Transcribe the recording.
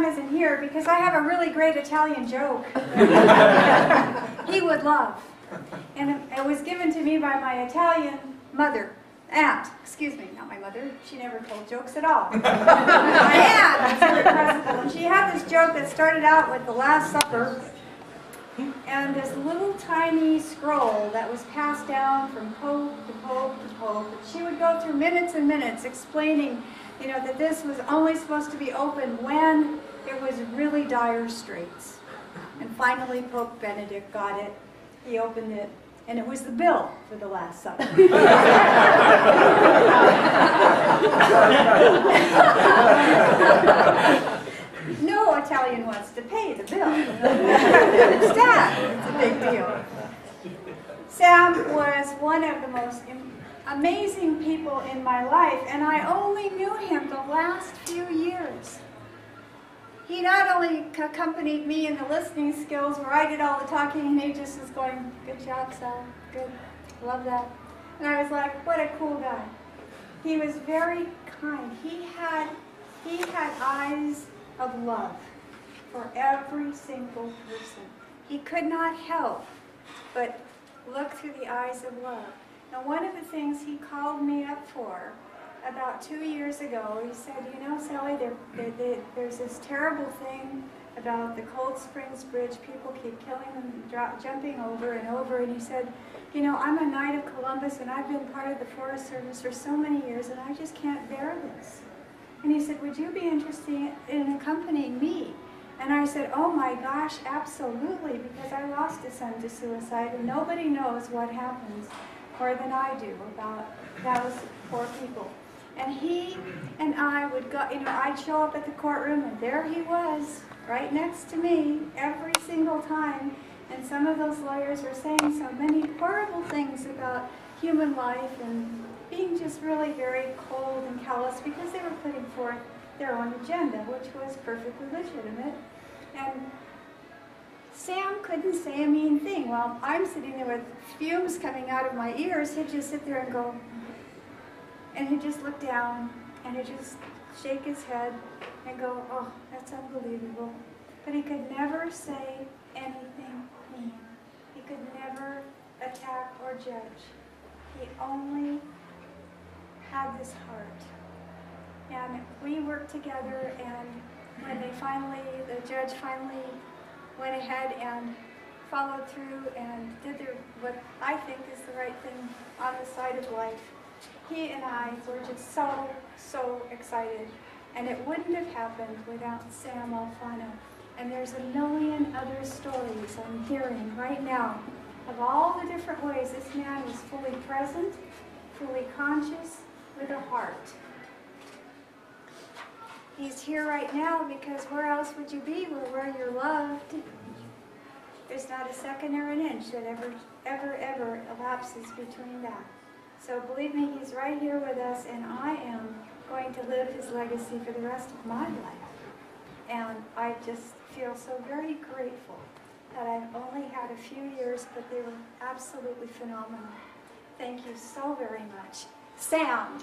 isn't here because I have a really great Italian joke he would love. And it was given to me by my Italian aunt, excuse me, not my mother. She never told jokes at all. My aunt was very present, and she had this joke that started out with the Last Supper, and this little tiny scroll that was passed down from pope to pope to pope. And she would go through minutes and minutes explaining, you know, that this was only supposed to be opened when it was really dire straits. And finally, Pope Benedict got it. He opened it, and it was the bill for the Last Supper. No Italian wants to pay the bill. Understand? It's a big deal. Sam was one of the most amazing people in my life, and I only knew him the last few years. He not only accompanied me in the listening skills where I did all the talking, and he just was going, "Good job, Sal, good, love that." And I was like, what a cool guy. He was very kind. He had eyes of love for every single person. He could not help but look through the eyes of love. Now, one of the things he called me up for about 2 years ago, he said, "You know, Sally, there's this terrible thing about the Cold Springs Bridge. People keep killing them, jumping over and over." And he said, "You know, I'm a Knight of Columbus, and I've been part of the Forest Service for so many years, and I just can't bear this." And he said, "Would you be interested in accompanying me?" And I said, "Oh my gosh, absolutely, because I lost a son to suicide, and nobody knows what happens more than I do about those poor people." And he and I would go, you know, I'd show up at the courtroom, and there he was, right next to me, every single time. And some of those lawyers were saying so many horrible things about human life and being just really very cold and callous because they were putting forth their own agenda, which was perfectly legitimate. And Sam couldn't say a mean thing. While I'm sitting there with fumes coming out of my ears, he'd just sit there and go, and he'd just look down, and he'd just shake his head and go, "Oh, that's unbelievable." But he could never say anything mean. He could never attack or judge. He only had this heart. And we worked together, and when the judge finally went ahead and followed through and did what I think is the right thing on the side of life, he and I were just so excited. And it wouldn't have happened without Sam Alfano. And there's a million other stories I'm hearing right now of all the different ways this man was fully present, fully conscious, with a heart. He's here right now because where else would you be where you're loved? There's not a second or an inch that ever elapses between that. So believe me, he's right here with us, and I am going to live his legacy for the rest of my life. And I just feel so very grateful that I've only had a few years, but they were absolutely phenomenal. Thank you so very much. Sam.